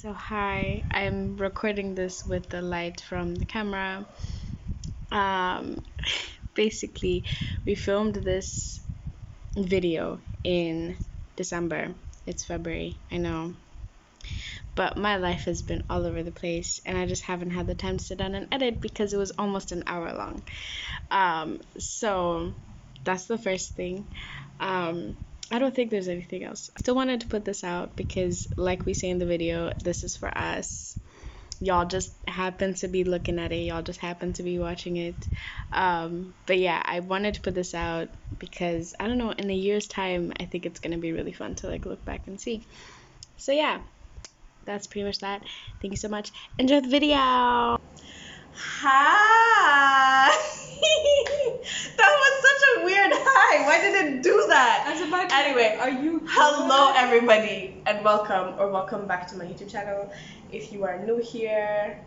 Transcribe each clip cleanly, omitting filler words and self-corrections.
So hi, I'm recording this with the light from the camera. Um, Basically, we filmed this video in December. It's February, I know. But my life has been all over the place, and I just haven't had the time to sit down and edit because it was almost an hour long. So that's the first thing. I don't think there's anything else. I still wanted to put this out because, like we say in the video, this is for us. Y'all just happen to be looking at it. Y'all just happen to be watching it. But yeah, I wanted to put this out because I don't know. In a year's time, I think it's gonna be really fun to like look back and see. So yeah, that's pretty much that. Thank you so much. Enjoy the video. Hi! That was such a weird hi. Why did it do that? Anyway, Are you? hello everybody and welcome back to my YouTube channel. If you are new here,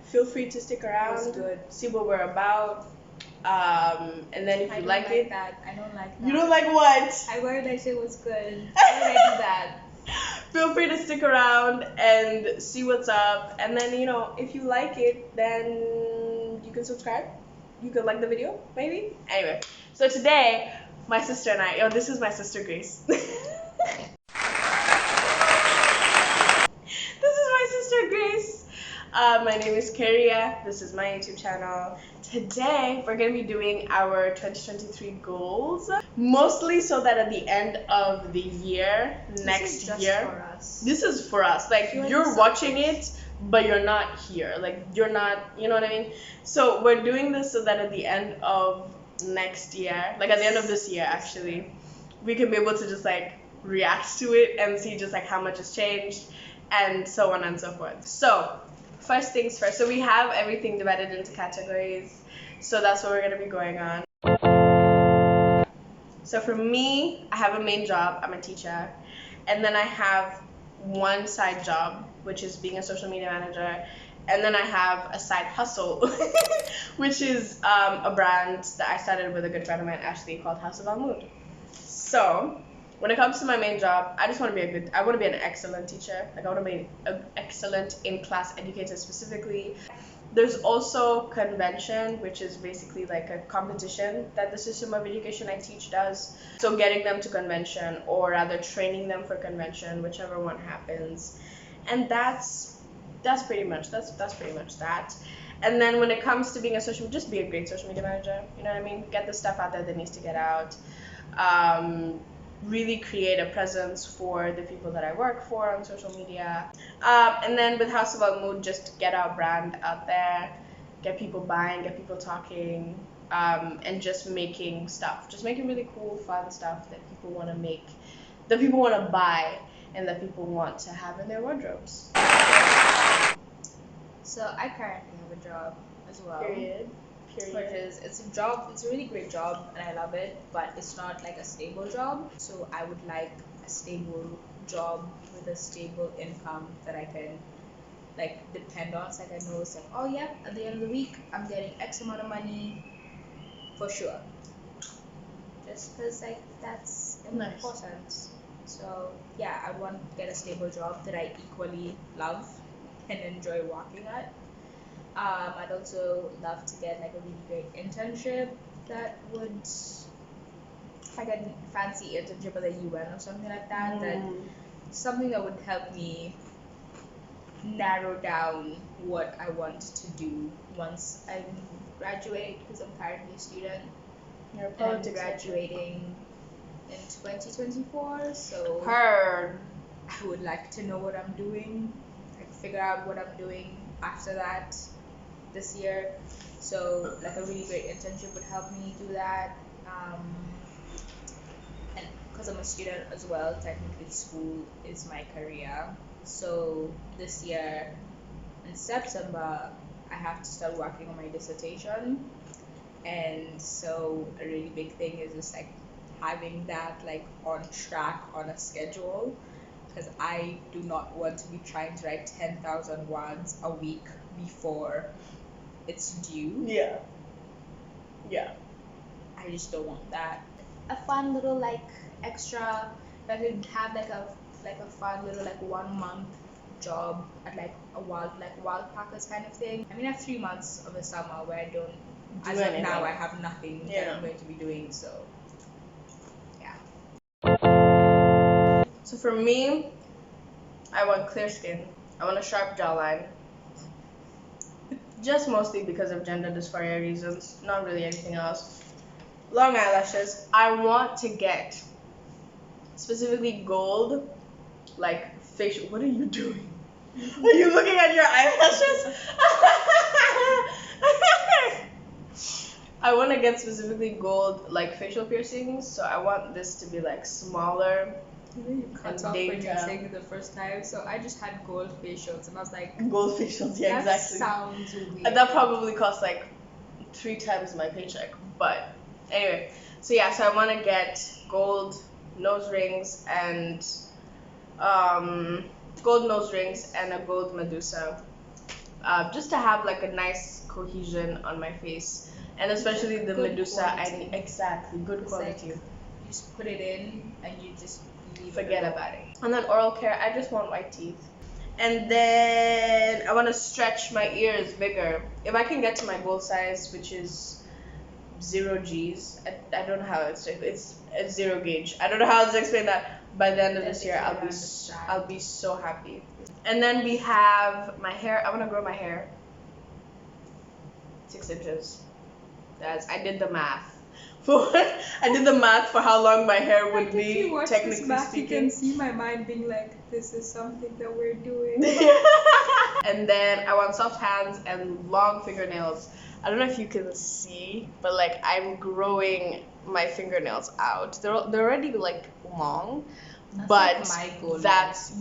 feel free to stick around. It's good. See what we're about. And then if I you don't like it, that. I don't like that. you don't like what? I wanted that shit was good. Why did I do that? Feel free to stick around and see what's up. And then, if you like it, then you can subscribe. You can like the video, maybe. Anyway, so today, my sister and I, this is my sister Grace. This is my sister Grace. My name is Kiria. This is my YouTube channel. Today, we're going to be doing our 2023 goals. Mostly so that at the end of the year, next year. For us. This is for us. Like, you're watching it, but you're not here. Like, you're not, you know what I mean? So, we're doing this so that at the end of next year, like at the end of this year, actually, we can be able to just, like, react to it and see just, like, how much has changed and so on and so forth. So, first things first. So, we have everything divided into categories. So, that's what we're going to be going on. So for me, I have a main job, I'm a teacher, and then I have one side job, which is being a social media manager, and then I have a side hustle, which is a brand that I started with a good friend of mine, Ashley, called House of Almud. So when it comes to my main job, I just want to be I want to be an excellent teacher. Like, I want to be an excellent in-class educator specifically. There's also convention, which is basically like a competition that the system of education I teach does. So getting them to convention, or rather training them for convention, whichever one happens. And that's pretty much that. And then when it comes to being just be a great social media manager. You know what I mean? Get the stuff out there that needs to get out. Really create a presence for the people that I work for on social media. And then with House of Almud, just get our brand out there, get people buying, get people talking, and just making stuff. Just making really cool, fun stuff that people want to make, that people want to buy, and that people want to have in their wardrobes. So I currently have a job as well. Period. Because it's a really great job and I love it, but it's not like a stable job. So I would like a stable job with a stable income that I can like depend on. So like I know it's like, oh yeah, at the end of the week I'm getting X amount of money for sure. Just because like that's important. So yeah, I want to get a stable job that I equally love and enjoy working at. I'd also love to get like a really great internship that would, like a fancy internship at the UN or something like that. Something that would help me narrow down what I want to do once I graduate, because I'm currently a student. I'm graduating in 2024, so Heard. I would like to know what I'm doing, like figure out what I'm doing after that this year. So like a really great internship would help me do that. And because I'm a student as well, technically school is my career. So this year in September, I have to start working on my dissertation. And so a really big thing is just like having that like on track, on a schedule, because I do not want to be trying to write 10,000 words a week before it's due. Yeah. I just don't want that. A fun little like extra, that I could have like a fun little like 1 month job at like a wild packers kind of thing. I mean, I have 3 months of the summer where I don't. As of anything. now, I have nothing that Yeah. I'm going to be doing. So yeah. So for me, I want clear skin. I want a sharp jawline. Just mostly because of gender dysphoria reasons, not really anything else. Long eyelashes. I want to get specifically gold, like facial. What are you doing? Are you looking at your eyelashes? I want to get specifically gold, like facial piercings. So I want this to be like smaller. You cut And off when you data. were saying it the first time. So I just had gold facials, and I was like, Gold facials, yeah, that exactly. sounds weird. And that probably costs like 3 times my paycheck. But anyway, so yeah, so I want to get gold nose rings and gold nose rings and a gold Medusa, just to have like a nice cohesion on my face, and especially the Good Medusa. I quality. need exactly good It's quality. You just put it in and you just leave Forget it alone. about it. And then oral care, I just want white teeth. And then I want to stretch my ears bigger. If I can get to my goal size, which is 0 G's, I don't know how it's 0 gauge. I don't know how to explain that. By the end of this year, I'll be so happy. And then we have my hair. I want to grow my hair 6 inches. I did the math. I did the math for how long my hair would Like, if be, you watch technically this back, speaking. you can see my mind being like, this is something that we're doing. And then I want soft hands and long fingernails. I don't know if you can see, but like I'm growing my fingernails out. They're already like long, That's but like my goal.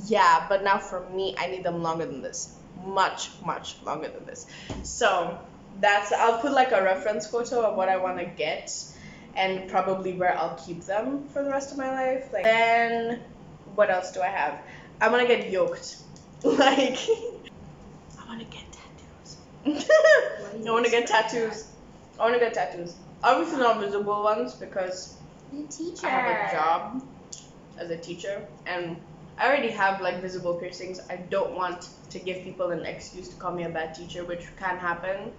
yeah. But now for me, I need them longer than this, much longer than this. So I'll put like a reference photo of what I want to get, and probably where I'll keep them for the rest of my life. Like, then what else do I have? I want to get yoked. Like, I want to get tattoos. I want to get tattoos. I want to get tattoos. Obviously not visible ones because You're a teacher. I have a job as a teacher, and I already have like visible piercings. I don't want to give people an excuse to call me a bad teacher, which can happen.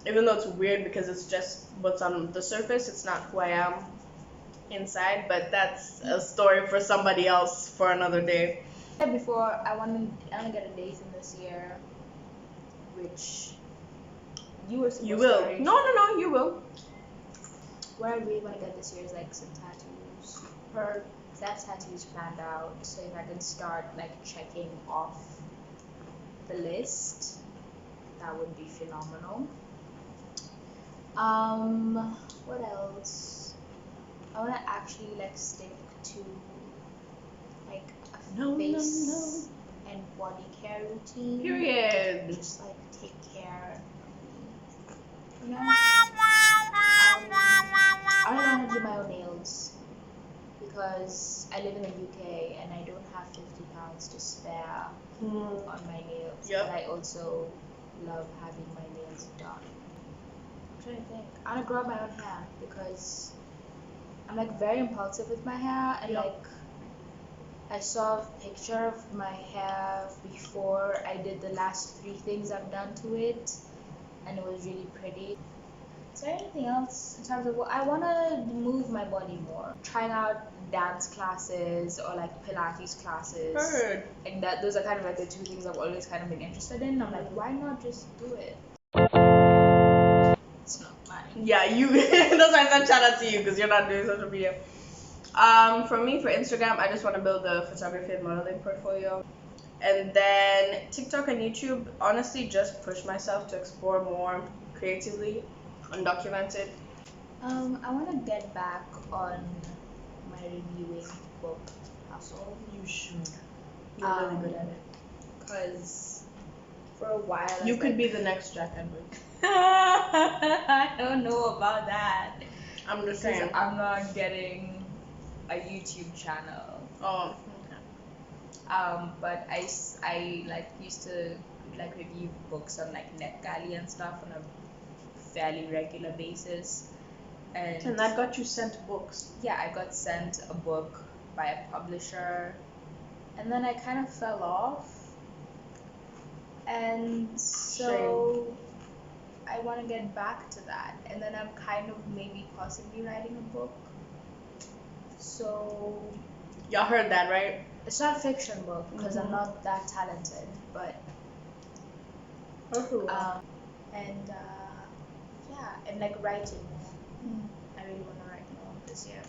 Even though it's weird because it's just what's on the surface, it's not who I am inside, but that's a story for somebody else for another day. Before, I want to get a Dathan this year, which you were supposed You to will. arrange. No, you will. What I really want to get this year is like some tattoos. Her. So I have tattoos planned out, so if I can start like checking off the list, that would be phenomenal. What else? I want to actually like stick to like a face and body care routine. Period. Just like take care of me. You know? I want to learn how to do my own nails because I live in the UK and I don't have £50 to spare on my nails. Yep. But I also love having my nails done. I'm trying to think. I want to grow my own hair because I'm like very impulsive with my hair, and Yep. like I saw a picture of my hair before I did the last 3 things I've done to it, and it was really pretty. Is there anything else in terms of what I want to move my body more? Trying out dance classes or like Pilates classes. Heard. Like that, those are kind of like the 2 things I've always kind of been interested in. I'm like, why not just do it? It's not mine. Yeah, you. That's why I said shout out to you because you're not doing social media. For me, for Instagram, I just want to build a photography and modeling portfolio. And then TikTok and YouTube, honestly, just push myself to explore more creatively, undocumented. I want to get back on my reviewing book hustle. You should. You're really good at it. Because for a while, I You was could like, be the next Jack Edwards. I don't know about that. I'm just Because saying. I'm not getting a YouTube channel. Oh, But I like used to like review books on like NetGalley and stuff on a fairly regular basis. and that got you sent books. Yeah, I got sent a book by a publisher, and then I kind of fell off. And so I want to get back to that. And then I'm kind of maybe possibly writing a book. So Y'all heard that, right? it's not a fiction book because I'm not that talented, but and yeah, and like writing more. I really want to write more this year.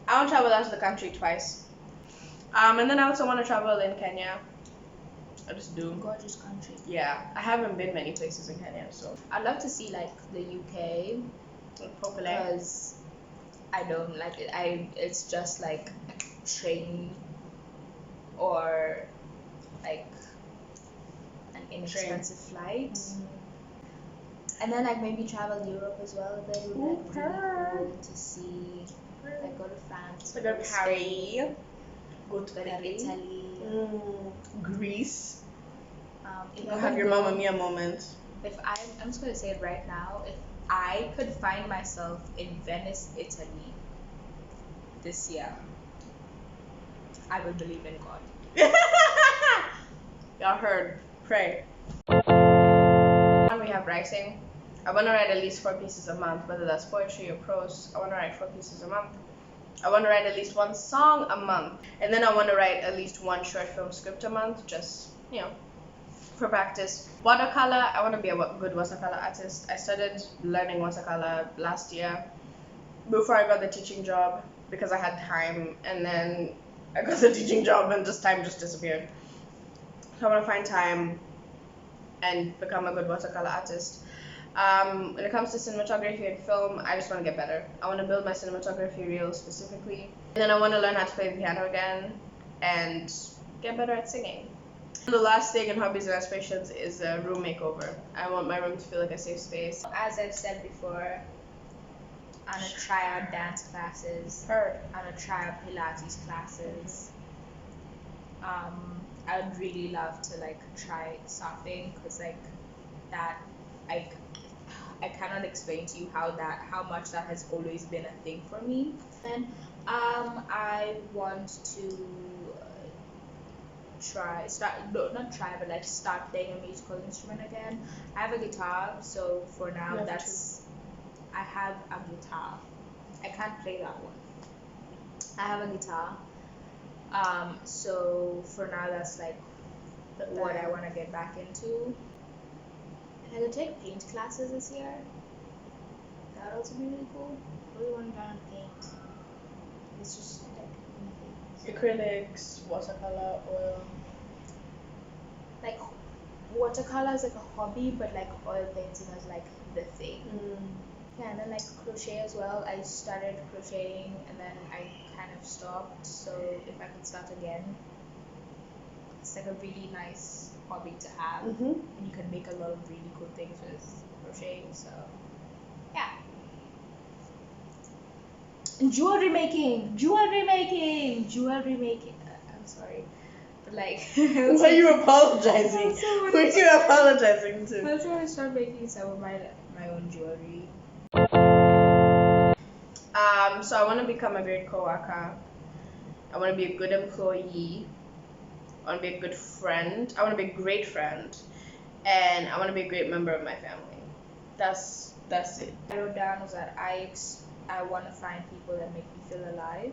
I want to travel out of the country twice. And then I also want to travel in Kenya. I just do. Gorgeous country. Yeah, I haven't been many places in Kenya, so. I'd love to see like the UK because I don't like it. It's just like a train or like an inexpensive flight. And then like maybe travel Europe as well. That would be like really cool to see. Like go to France. Go to Paris. Go to Italy. Greece. If You I have could your go- Mamma Mia moment. If I'm just gonna say it right now, if I could find myself in Venice, Italy this year, I will believe in God. Y'all heard. Pray. We have writing. I want to write at least 4 pieces a month, whether that's poetry or prose. I want to write 4 pieces a month. I want to write at least 1 song a month. And then I want to write at least 1 short film script a month, just, for practice. Watercolor, I want to be a good watercolor artist. I started learning watercolor last year before I got the teaching job because I had time, and then I got the teaching job and time just disappeared. So I want to find time and become a good watercolor artist. When it comes to cinematography and film, I just want to get better. I want to build my cinematography reel specifically. And then I want to learn how to play the piano again and get better at singing. The last thing in hobbies and aspirations is a room makeover. I want my room to feel like a safe space. As I've said before, I want to try out dance classes. Heard. I want to try out Pilates classes. I would really love to like try surfing because like that I cannot explain to you how much that has always been a thing for me. And I want to start playing a musical instrument again. I have a guitar, so for now I have a guitar. I can't play that one. I have a guitar. So for now that's like what I want to get back into. If I could take paint classes this year, that would also be really cool. I really want to learn paint. It's just like Acrylics, watercolor, oil. like watercolor is like a hobby, but like oil painting is like the thing. Yeah, and then like crochet as well. I started crocheting and then I kind of stopped. So if I could start again, it's like a really nice hobby to have, and you can make a lot of really cool things with crocheting. So yeah. And jewelry making. I'm sorry, but like. Why are you apologizing? Who are you apologizing to? I also want to start making some of my own jewelry. So I want to become a great coworker. I want to be a good employee. I want to be a good friend. I want to be a great friend, and I want to be a great member of my family. That's it. I wrote down was that I want to find people that make me feel alive.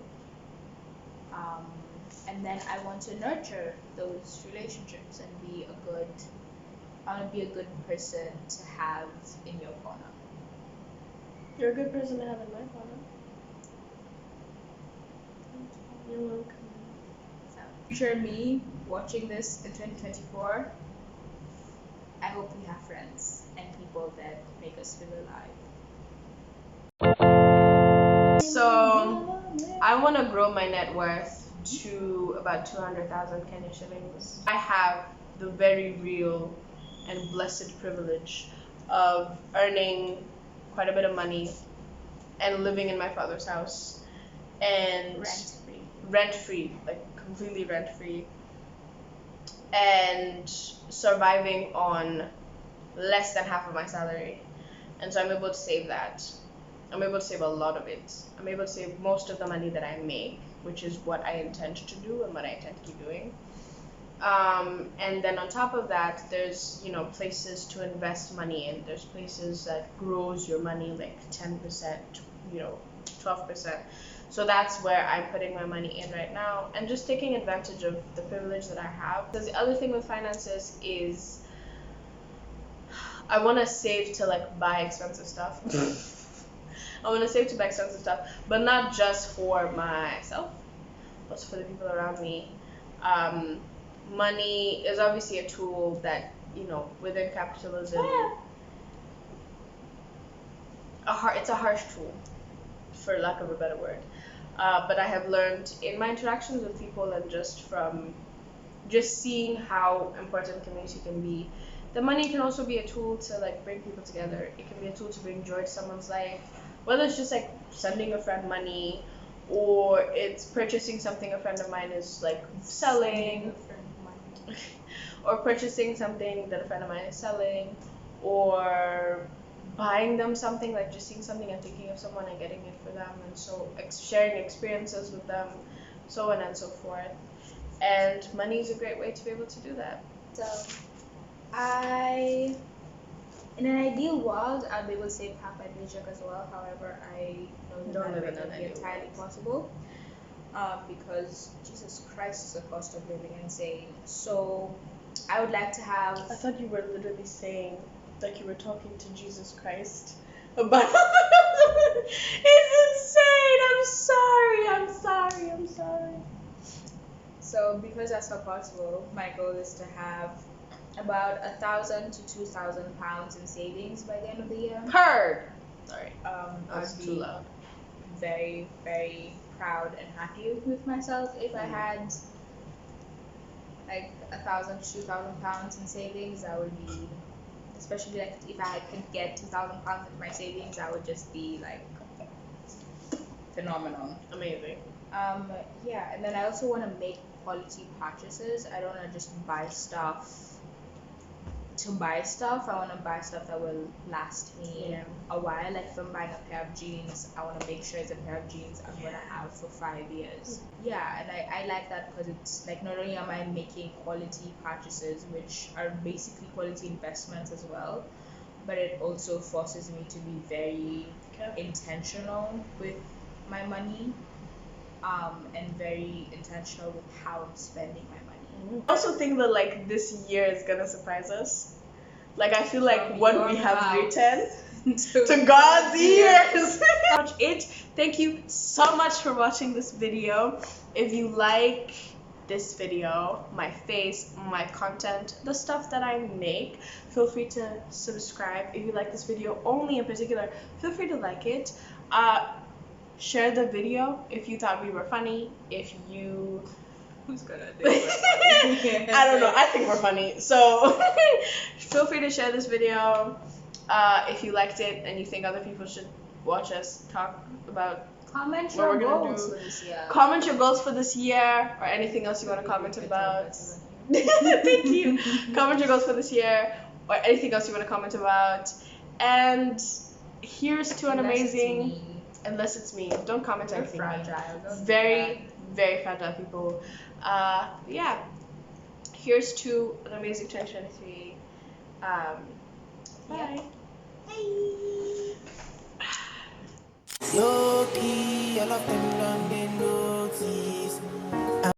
And then I want to nurture those relationships and I want to be a good person to have in your corner. You're a good person to have in my corner. You're welcome. Future me watching this in 2024, I hope we have friends and people that make us feel alive. So I want to grow my net worth to about 200,000 Kenya shillings. I have the very real and blessed privilege of earning quite a bit of money and living in my father's house and rent free, like completely rent free, and surviving on less than half of my salary. And so I'm able to save that. I'm able to save a lot of it. I'm able to save most of the money that I make, which is what I intend to do and what I intend to keep doing. And then on top of that, there's, you know, places to invest money in. There's places that grows your money like 10%, you know, 12%. So that's where I'm putting my money in right now and just taking advantage of the privilege that I have. Because the other thing with finances is I want to save to like buy expensive stuff. I want to save to buy expensive stuff, but not just for myself, but for the people around me. Money is obviously a tool that, you know, within capitalism, it's a harsh tool, for lack of a better word. But I have learned in my interactions with people and just from just seeing how important community can be, the money can also be a tool to like bring people together. It can be a tool to bring joy to someone's life, whether it's just like sending a friend money, or it's purchasing something a friend of mine is like selling, or purchasing something that a friend of mine is selling, or buying them something, like just seeing something and thinking of someone and getting it for them, and so sharing experiences with them, so on and so forth. And money is a great way to be able to do that. So, in an ideal world, I'd be able to save half my paycheck as well. However, I know Don't that live in might an not be ideal entirely possible. Because Jesus Christ is the cost of living insane. So, I would like to I have. thought you were literally saying like you were talking to Jesus Christ about it's insane. I'm sorry. So, because that's not possible, my goal is to have about 1,000 to 2,000 pounds in savings by the end of the year. Heard. Sorry. I'd Too be loud. very, very proud and happy with myself if I had like 1,000 to 2,000 pounds in savings. That would be, especially like if I could get 2,000 pounds into my savings, that would just be like phenomenal. Amazing. Yeah, and then I also want to make quality purchases. I don't want to just buy stuff to buy stuff. I want to buy stuff that will last me a while. Like if I'm buying a pair of jeans, I want to make sure it's a pair of jeans I'm going to have for 5 years. Yeah, and I like that because it's like not only am I making quality purchases, which are basically quality investments as well, but it also forces me to be very intentional with my money, and very intentional with how I'm spending my money. I also think that like this year is gonna surprise us. Like I feel like what we have written to God's ears. Watch it. Thank you so much for watching this video. If you like this video, my face, my content, the stuff that I make, feel free to subscribe. If you like this video only in particular, feel free to like it. Share the video if you thought we were funny. If you Who's gonna think we're funny? I don't know. I think we're funny. So feel free to share this video if you liked it and you think other people should watch us talk about Comment what your we're gonna goals do. for this year. Comment your goals for this year or anything else you want to comment about. Thank you. Comment your goals for this year or anything else you want to comment about. And here's to an amazing. Unless it's me. Don't comment anything. Fragile. Very, very fragile people. Yeah. Here's to an amazing 2023. Bye. Bye. Low key, all of them done been noticed.